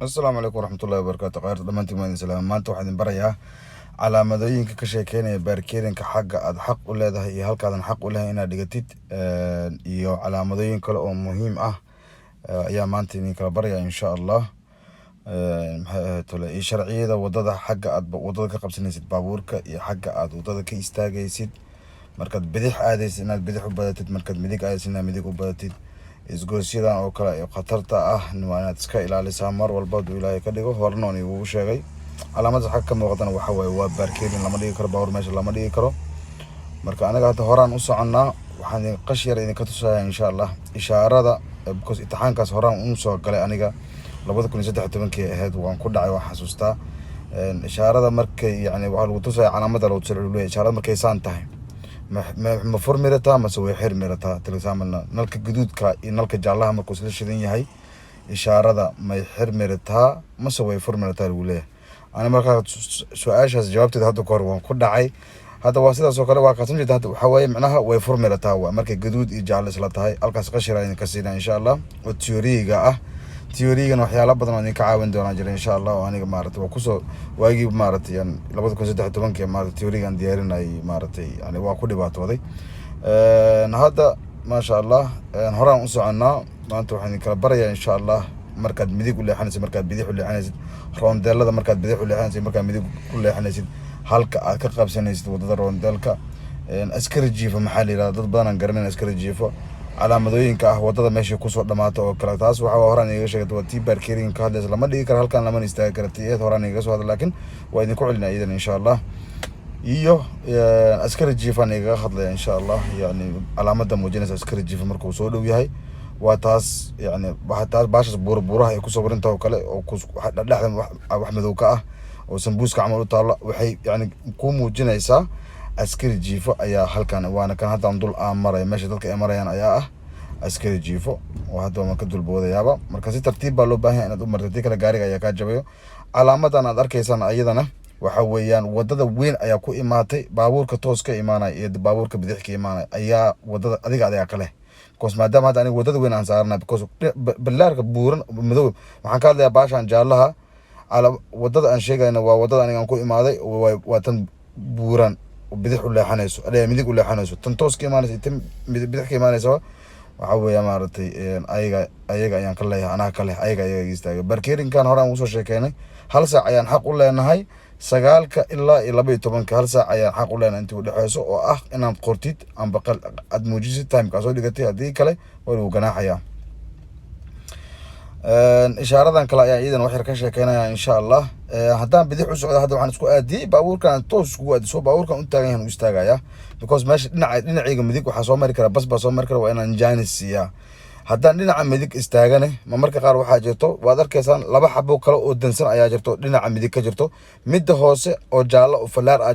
السلام عليكم ورحمة الله وبركاته. غير دمانتي ما سلام ما انتو waxaan barayaa calaamadooyinka ka sheekeynaya baarkeerinka xagga aad xaq u leedahay iyo halkaadan xaq u lahayn inaad dhigatid iyo calaamadooyin kale oo muhiim ah ayaa maanta idin kala baraya insha Allah. maxay ahayd tole iyo sharciyada wadada xagga aad wadada ka qabsanaysid baabuurka iyo xagga aad wadada ka istaagaysid markaad bidix aadaysid inaad bidix u badatid markaad midig aadaysid inaad midig u badatid isgoosyadan oo kale ee khatarta ah waa inaad iska ilaalisaa mar walba oo Ilaahay ka dhigo horna oo igu sheegay calaamada xaq ka muuqdana waxa way waa baarkeerin lama dhigi karo baabuur meesha lama dhigi karo marka anaga hadda horaan u soconaa waxaan qash yar idin ka tusayaa insha Allah ishaarada because imtixaankaas horaan u soo galay aniga 2013 ahayd waan ku dhacay waan xasuustaa ishaarada markay yani waxa lagu tusayaa calaamada loo tusay ishaarada markay saan tahay ma furmirata ma soo xirmirata tilsaamalna nalka guduudka iyo nalka jaalaha markuu isla shidan yahay ishaarada ma xirmirata ma soo furmirata lagu leeyahay ana marka su'aashaas jawaabteeda hadda ka hor waan ku dhacay hadda waa sidaas oo kale waa ka samjeeda hadda waxa weeye macnaha way furmirata waa markay guduud iyo jaal isla tahay halkaas qashira in ka siina insha Allah oo theory-ga ah theory-gan waxyaalo badan oo idin ka caawin doona jira insha Allah oo aniga maaragtay waa kusoo waagii maaragtay 2013 maaragtay theory-gan diyaarinay maaragtay yani waa ku dhibaatooday hadda ma sha Allah horaan u soconaa maanta waxaan kala barayaa insha Allah markaad midig u leexanaysid markaad bidix u leexanaysid roondeelada markaad bidix u leexanaysid markaad midig u leexanaysid halka aad ka qabsanaysid wadada roondeelka askari jiifo maxaa la yiraahdaa dad badan aan garanin askari jiifo calaamadooyinka ah wadada meesha ku soo dhamaato oo kala taas waxa horaan iga sheegay waa tii baarkeerinka hadda lama dhigi karo halkan lama istaagi karo tii horaan iga soo hadla laakiin waa idin ku celinaa idan insha Allah iyo askari jiifan iga hadlaya insha Allah yani calaamada muujinaysa askari jiifo markuu soo dhow yahay waa taas yani waxa taas baashas buuraha ay ku soo warinta oo kale oo dhaxda wax madow ka ah oo sambuuska camal u taalo waxay yani ku muujinaysaa askari jiifo ayaa halkan waana kan hadda dul maray meesha dadka ay marayaan ayaa ah askari jiifo oo hadda ma ka dul boodayaaba marka si tartiib baa loo baahan yahay inaad u martid kala gaariga ayaa ka jabayo calaamadan aad arkaysaan ayadana waxa weeyaan wadada weyn ayaa ku imaatay baabuurka toos ka imaanay iyo baabuurka bidix ka imaanay ayaa wadada adiga kale because maadaama hadda aniga wadada weyn aan saarnaa because balaarka buuran madow waxaan ka hadlayaa baashan jaalaha ala wadada aan sheegayna waa wadada aniga aan ku imaaday waa tan buuran bidix u leexanayso aday midig u leexanayso tan toos ka imaanayso tan bidix ka imaanayso waxa weeyaa maaragtay ayaga ayaan ka leeyahay anaa kale ayaga istaagay barkeerinkan horaan ugu soo sheekeynay hal saac ayaan xaq u leenahay 9 ilaa 12 hal saac ayaan xaq u leenahay intii u dhaxayso oo ah inaad qortid amba aad muujisid time-ka soo dhigatay hadii kale waa lagu ganaaxayaa ishaaradan kale ayaa iidan wax yar ka sheekeynaya insha Allah haddaan bidix u socdo hadda waxaan isku aadiyay baabuurkan toos ugu aadiso baabuurkan u taagan yahay u istaagaya because meesha dhinacayga midig waxa soo mari kara bas soo mari kara waa inaan jaanisiya haddaan dhinaca midig istaagane ma marka qaar waxa jirto waad arkaysaan laba xabo kale oo dansan ayaa jirto dhinaca midig ka jirto midda hoose oo jaalo oo falaar ah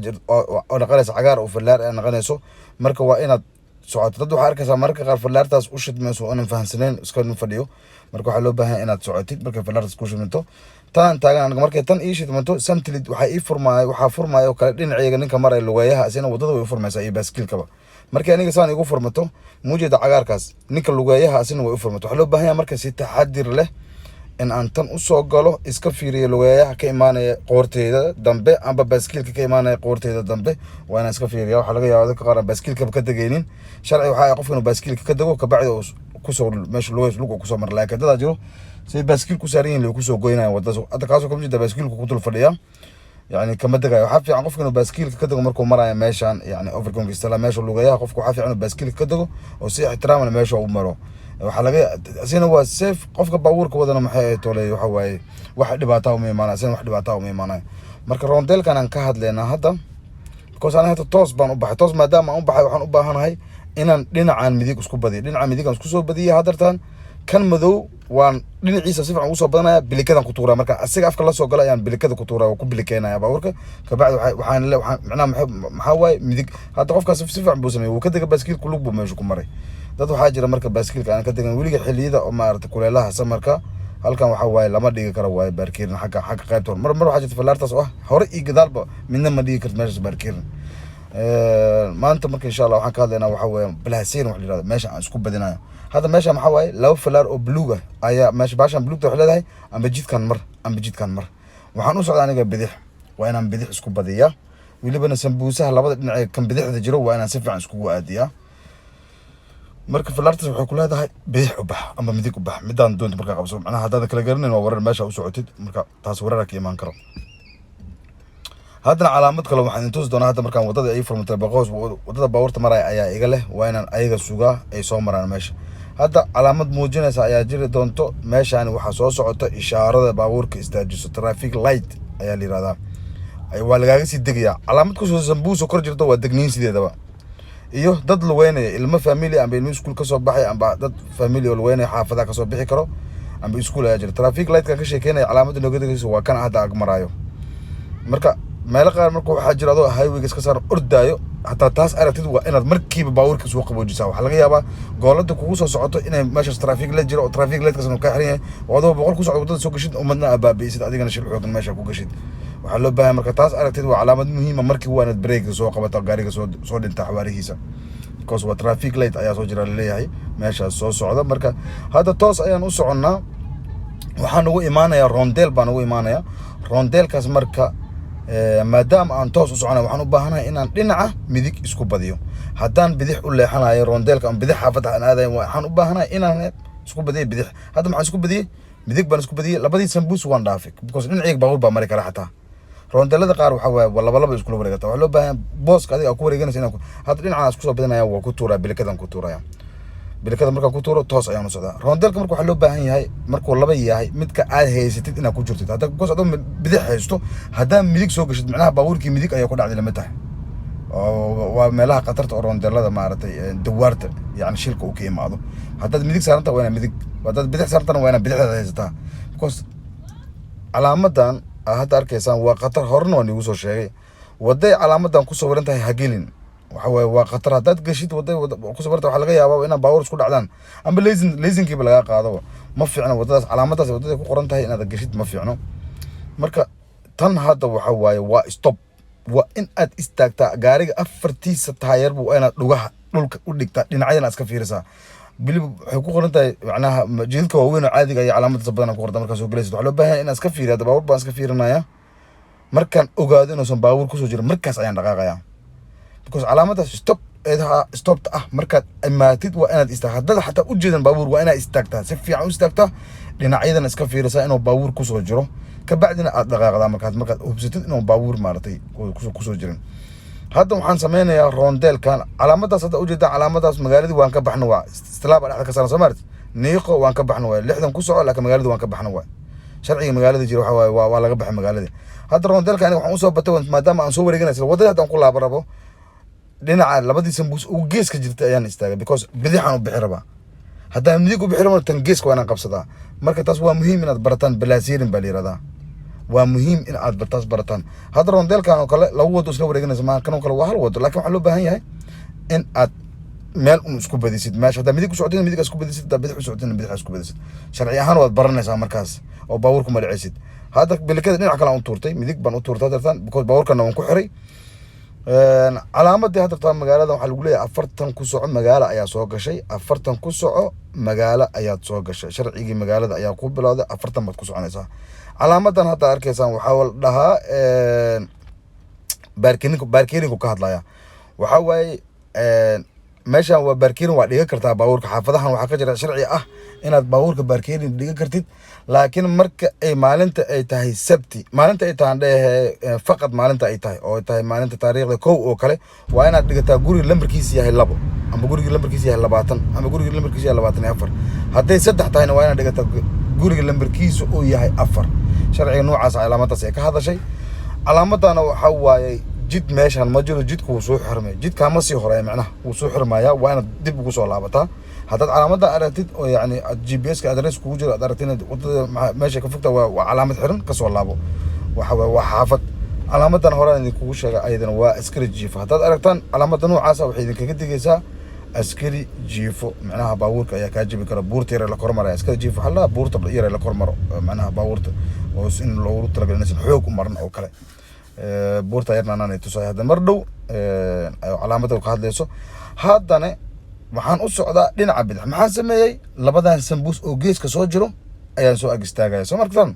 oo naqanaysa cagaar oo falaar ah naqanayso marka waa inaad socoto dad waxa arkaysaa marka qaar falaartaas u shidmayso oo aan fahansaneyn iska fadhiyo marka waxa loo baahan inaad socotid marka falaartaas ku shidmanto tan taagan aniga markay tan ii shidmanto samtilid waxa ii furmaayo kale dhinacayga ninka maray lugayaha asina wadada way furmaysaa iyo baaskiilkaba markii aniga saan igu furmato muujeeda cagaarkaas ninka lugayaha asina way u furmato waxa loo baahan marka si taxadir leh in aan tan u soo galo iska fiiriyo lugayaha ka imaanaya qoorteeda dambe amba baaskiilka ka imaanaya qoorteeda dambe waa inaan iska fiiriyo waxa laga yaabaa dadka qaar baaskiilka ka dageenin sharci waxa ay qofkan baaskiilka ka dago ka bacdi ku soo meesha lugu ku soo mar laakiin dad jiro si baaskiil ku saaran yihiin ku soo goynayaan wadada hadda kaasoo kuma jida baaskiilku ku dul fadhiya يعني كما دغاي waxa fiican qofka baaskiil ka dago markuu marayo meeshan yani overcome istala meesha lugayaha qofku waxa fiican baaskiil ka dago oo si ixtiraam meesha uu maro waxa laga asina waa safe qofka baabuurka wadana maxay toolay waxa waaye wax dhibaato uma iimaanay asina wax dhibaato uma iimaanay marka roondeelkan aan ka hadleena hadda because ana hadda toos baan u baxay toos maadaama aan u baxay waxaan u baahanahay inaan dhinacaan midig isku badiyo dhinaca midig aan isku soo badiyo hadartan kan madow waan dhinaciisa si fiican u soo badanaya bilikadan ku tuuraa marka asiga afka la soo galay ayaan bilikada ku tuuraa oo ku bilikeynaya baabuurka ka bacdi waxaan macnaha maxaa waay midig hadda qofkaas si fiican buu sameeyay uu ka daga baaskiilku lug buu meesha ku maray dad waxaa jira marka baaskiilka aan ka dagan weliga xilliyada oo maaragtay kuleelaha samarka halkan waxa waaye lama dhigi karo waaye baarkiirin xagga qaybta mar waxa jirta falaartaas oo hore iyo gadaalba midna ma dhigi karto meesha baarkiirin maanta marka insha Allah waxaan ka hadlaynaa waxa weeye balaaseyn wax la yiraahdo meesha aan isku badinayo hadda meesha maxaa waaye laba falaar oo buluug ah ayaa meesha baashan buluugta waxay leedahay amba jidkan mar waxaan u socdaa aniga bidix waa inaan bidix isku badiyaa welibana sambuusaha labada dhinac kan bidixda jiro waa inaan si fiican iskugu aadiyaa marka falaartaas waxay ku leedahay bidix u bax ama midig u bax midaan doonto markaa qabso macnaha haddaad kala garanayn waa warar meesha u socotid marka taas warar ka imaan karo haddana calaamad kale waxaan idin tusi doonaa hadda markaan wadada ay furmatay baqoos wadada baabuurta maraya ayaa iga leh waa inaan ayaga sugaa ay soo maraan meesha hadda calaamad muujinaysa ayaa jiri doonto meeshaan waxaa soo socota ishaarada baabuurka istaajiso traffic light ayaa la yiraahdaa waa lagaaga sii degayaa calaamad kusoo sambuusa kor jirto waa degniin sideedaba iyo dad luweynaya ilmo family amba ilmo iskuul kasoo baxay amba dad family oo luweynaya xaafadaha kasoo bixi karo amba iskuul ayaa jira traffic light ka sheekeynaya calaamada nooga degayso waa kan hadda ag maraayo marka meel qaar marka waxaa jira adoo highwayga iska saaran ordaayo hataa taas aragtid waa inaad markiiba baabuurka soo qaboojisaa waxaa laga yaabaa goolada kugu soo socoto inay meeshaas traffic light jiro oo traffic lightkaas ka xiran yahay oo adoo 100 ku socdo wadada soo gashid umadna abaabiisid adigana shil xoogan meesha ku gashid waxaa loo baahan marka taas aragtid waa calaamad muhiim ah markii waa inaad break soo qabato gaariga soo dhinta xawaarihiisa because waa traffic light ayaa soo jira leeyahay meeshaas soo socda marka hadda toos ayaan u soconnaa waxaan ugu imaanayaa rondel baan ugu imaanayaa rondelkaas marka maadaama aan toos u soconay waxaan u baahanahay inaan dhinaca midig isku badiyo haddaan bidix u leexanayo rondelka ama bidix xaafadda aan aadayo waxaan u baahanahay inaan isku badiyo bidix hadda maxaan isku badiyey midig baan isku badiyey labadii sambuus waan dhaafay because dhinacayga baabuur baa mari kara xataa rondelada qaar waxaa waaye waa laba iskula wareegata waxaa loo baahan booska adiga ku wareeganaysa inaan hadda dhinacaan isku soo badinaya waa ku tuuraa bilikadan ku tuuraya bilikada markaa ku tuuro toos ayaan u socdaa rondelka marka waxaa loo baahan yahay markuu laba yahay midka aad haysatid inaad ku jirtid hadda goos adoo bidix haysto haddaa midig soo gashid macnaha baabuurkii midig ayaa ku dhacday lama tahay oo waa meelaha khatarta oo rondelada maaragtay dawaarta yacni shilka uu ka imaado haddaad midig saaranta waa inaad midig haddaad bidix saarantana waa inaad bidixdaada haysataa because calaamadan hadda arkaysaan waa khatar horena waan iigu soo sheegay waday calaamadan ku sawiran tahay hagelin waxa waaye waa khatar haddaad gashid wada ku sabarta waxaa laga yaabaa inaa baabuur isku dhacdaan amba laysinkiiba lagaa qaado ma fiicno wadadaas calaamadaas wadada ku qoran tahay inaad gashid ma fiicno marka tan hadda waxa waaye waa stop waa in aad istaagtaa gaariga afartiisa taayar buu inaad dhugaha dhulka u dhigtaa dhinacyadana iska fiirisaa bilib waxay ku qoran tahay macnaha jidadka waaweyn oo caadiga iyo calaamadaas badan ku qorta markaad soo galaysid waxaa loo baahan yahay inaad iska fiiriyo hadda baabuur baan iska fiirinaya markaan ogaado inuusan baabuur kusoo jirin markaas ayaan dhaqaaqayaa because calaamadaas stopta ah markaad imaatid waa inaad istaagtaa haddada xataa u jeedan baabuur waa inaad istaagtaa si fiican u istaagtaa dhinacyadana iska fiirisaa inuu baabuur kusoo jiro kabacdina aad dhaqaaqdaa markaad hubsatid inuu baabuur maaragtay kusoo jirin hadda waxaan sameynayaa rondelkan calaamadaas hadda ujeedaa calaamadaas magaaladii waan ka baxna waa istilaaba dhexda ka saaran soo maarti niiqo waan ka baxna waa 60 ku soco laakiin magaaladii waan ka baxna waa sharciga magaalada jira waxa waaye waa laga baxay magaaladii hadda rondelkan aniga waxaan usoo batay maadaama aan soo wareeganaysa wadada haddaan ku laaba rabo dhinaca labadii sambuus ugu geeska jirta ayaan istaagay because bidixaan u bixi rabaa haddaan midig u bixi rabana tan geeska waa inaan qabsadaa marka taas waa muhiim inaad barataan balaasiirin baa la yiraahdaa waa muhiim in aad taas barataan hadda rondelkan oo kale laba wado isla wareeganaysa maa kan oo kale waa hal wado laakiin waxaa loo baahan yahay in aad meel un isku badisid meesha haddaa midig u socotid midig isku badisid haddaa bidix u socotid bidix isku badisid sharci ahaan waad baranaysaa markaas oo baabuurku magacaysid hadda bilikada dhinac kale aan u tuurtay midig baan u tuurtay dartaan because baabuurkana waan ku xiray calaamadii hadda magaalada waxaa lagu leeyahay 40 ku soco magaalo ayaa soo gashay 40 ku soco magaalo ayaad soo gashay sharcigii magaalada ayaa ku bilowday 40 baad ku soconaysaa calaamadan hadda arkaysaan waxaa la dhahaa baarkiirinku ka hadlaya waxaa waaye meeshan waa baarkiirin waa dhiga kartaa baabuurka xaafadahan waxaa ka jira sharci ah inaad baabuurka baarkiirin dhiga kartid laakiin marka ay maalinta ay tahay sabti maalinta ay tahay dhehe faqad maalinta ay tahay oo tahay maalinta taariikhda 1 oo kale waa inaad dhigataa guriga lambarkiisa yahay 2 ama guriga lambarkiisa yahay 20 ama guriga lambarkiisa yahay 24 hadday 3 tahayna waa inaad dhigataa guriga lambarkiisa uu yahay 4 sharciga noocaas calaamadaas ay ka hadashay calaamadana waxa waaye jid meeshan ma jiro jidku wuu soo xirmay jidka ma sii horeey macnaha wuu soo xirmaya waa inaad dib ugu soo laabataa haddaad calaamada aragtid oo yacni GPS ka adres kugu jiro aad aragtid wadada meesha ka fogta waa calaamad xiran ka soo laabo waxa waa xaafad calaamadan hore idinkugu sheegay ayadana waa askari jiifo haddaad aragtaan calaamada noocaas waxay idinkaga digaysaa askari jiifo macnaha baabuurka ayaa kaa jabi kara buurta yar la kormaraya askari jiifo xalla buurta yar la kormaro macnaha baabuurta oo in loogu talagalay inaysan xoog u maran oo kale buurta yarna anaan tusay hadda mar dhow calaamada ka hadlayso haddana waxaan u socdaa dhinaca bidix maxaan sameeyey labadan sambuus oo geeska soo jiro ayaan soo ag istaagaya soo markaan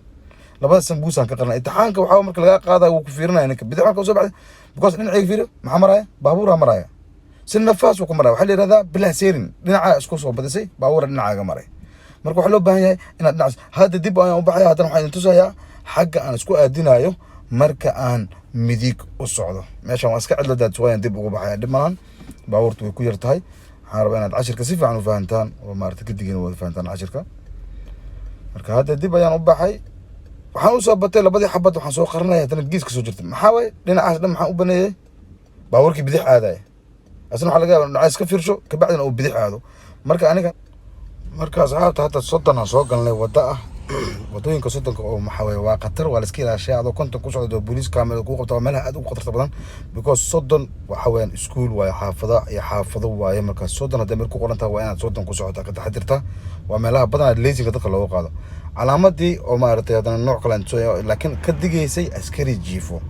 labada sambuus aan ka qarnay imtixaanka waxaa marka laga qaadayo wuu ku fiirinaya ninka bidix marka soo baxday because dhinacayga fiiro maxaa maraya baabuura maraya si nafaas uu ku maraya waxaa la yidhahdaa bilaa seerin dhinaca isku soo badisay baabuura dhinacaaga maray marka waxaa loo baahan yahay inaad dhinacaas hadda dib ayaan u baxaya haddana waxaan idin tusayaa xagga aan isku aadinayo marka aan midig u socdo meeshaan waa iska cidla daadsuwayaan dib ugu baxaya dhib malan baabuurtu way ku yar tahay waxaan rabaa inaad cashirka si fiican u fahantaan oo maarata kadigina wada fahantaan cashirka marka hadda dib ayaan u baxay waxaan usoo batay labadii xabad waxaan soo qarinaya haddana gees ka soo jirta maxaa waye dhinacaas dhan maxaan u baneeyey baabuurkii bidix aadaya asna waxaa laga yaaba dhinacaas ka fiirsho kabacdina uu bidix aado marka aniga marka asxaabta hadda 30 aan soo galnay wadda ah wadooyinka 30 oo maxaa waye waa khatar waa la iska ilaashaa adoo konton ku socdo booliis kaamil ku qabta meelaha aad ugu khatarta badan because 30 waxa weeyaan iskuul waaye xaafado waaye marka 30 hadda meel ku qoran tahay waa inaad 30 ku socotaa ka taxadirta waa meelaha badan leesinka dadka looga qaado calaamadii oo maaragtay haddana nooc kale aan soo laakiin ka digaysay askari jiifo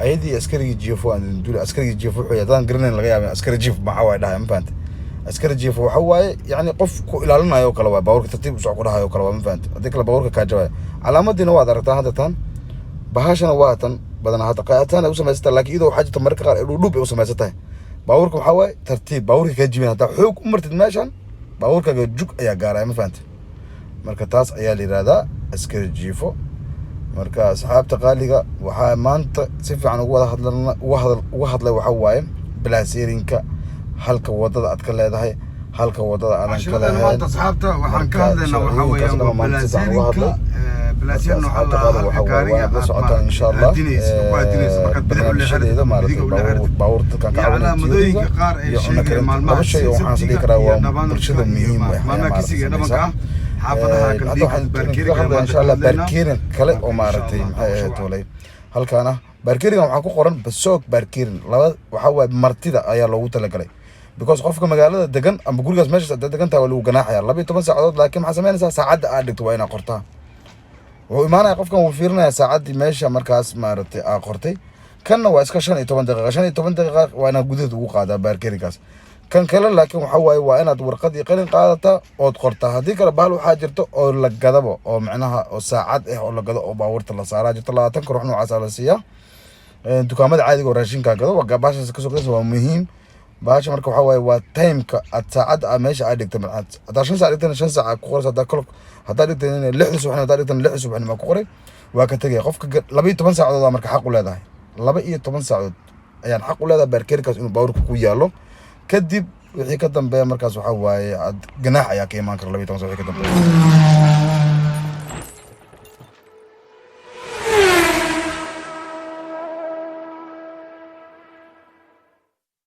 ayadii askarigii jiifo aan dul askarigii jiifo wuxuu yadan garanayn laga yaabay askari jiif maxaa waay dhahay ma fahanti askari jiifo waxa waaye yani qof ku ilaalinayo kala waa baabuurka tartiib u soo ku dhahayo kala waa ma fahanti hadii kala baabuurka ka jabay calaamadiina waad aragtaa hadda tan bahashana waa tan badan hadda qaatan ay u samaysata laakiin idoo waxa jirta marka qaar dhudhub ay u samaysatay baabuurka waxa waaye tartiib baabuurka ka jibin hadda xoog u martid meeshan baabuurka jug ayaa gaaray ma fahanti marka taas ayaa la yiraahdaa askari jiifo marka asxaabta qaaliga waxaa maanta si fiican ugu hadlay waxa waaye bilaaseerinka halka wadada aad ka leedahay halka wadada aan ka leeyahay maanta asxaabta waxaan ka hadlaynaa waxa weeyaan bilaaseerinka bilaaseerno waxa gaariga la socota insha Allah marka bidixdeeda maaragtay baabuurta kan ka caawimadooyinka qaar ee sheegay maalmaha shay waxaan sidii karaa waa bulshada muhiim ah maalmaha dhabanka xaafadaha kala duwan barkiiriga insha Allah barkiirin kale oo maaragtay maxay ahayd toolay halkaana barkiiriga waxa ku qoran basoog barkiirin laba waxa waa martida ayaa loogu talagalay because qofka magaalada degan ama gurigaas meesha degan tahay lagu ganaaxaya 12 saacadood laakiin waxa sameynaysaa saacada aad dhigto waa inaad qortaa oo imaanaya qofkan uu fiirinaya saacadii meesha markaas maaragtay aad qortay kanna waa iska 15 daqiiqo waa inaad gudaheeda ugu qaadaa barkiirigaas kan kale laakiin waxa waaye waa inaad warqad iyo qalin qaadata oo qortaa hadii kale bahal waxa jirto oo la gadabo oo macnaha oo saacad ah oo la gado oo baabuurta la saaraa jirto 20 ruux noocaas la siiya dukaamada caadiga oo raashinka gado waa gabaasha ka soo qeybsan waa muhiim baasha marka waxa waaye waa timeka aad saacad meesha aad dhigtay marxad hadaa 5 saac dhigtay 5 saac ku qoraysa hadaa kale hadaa dhigtay 6 subaxnimo hadaa dhigtay 6 subaxnimo ku qoray waa ka tagay qofka 12 saacadood marka xaq u leedahay 12 saacadood ayaan xaq u leedahay barkeerkaas inuu baabuurka ku yaalo kadib wixii ka dambeeya markaas waxa waaye ganaax ayaa ka imaan kara 12 saac ka dambeeya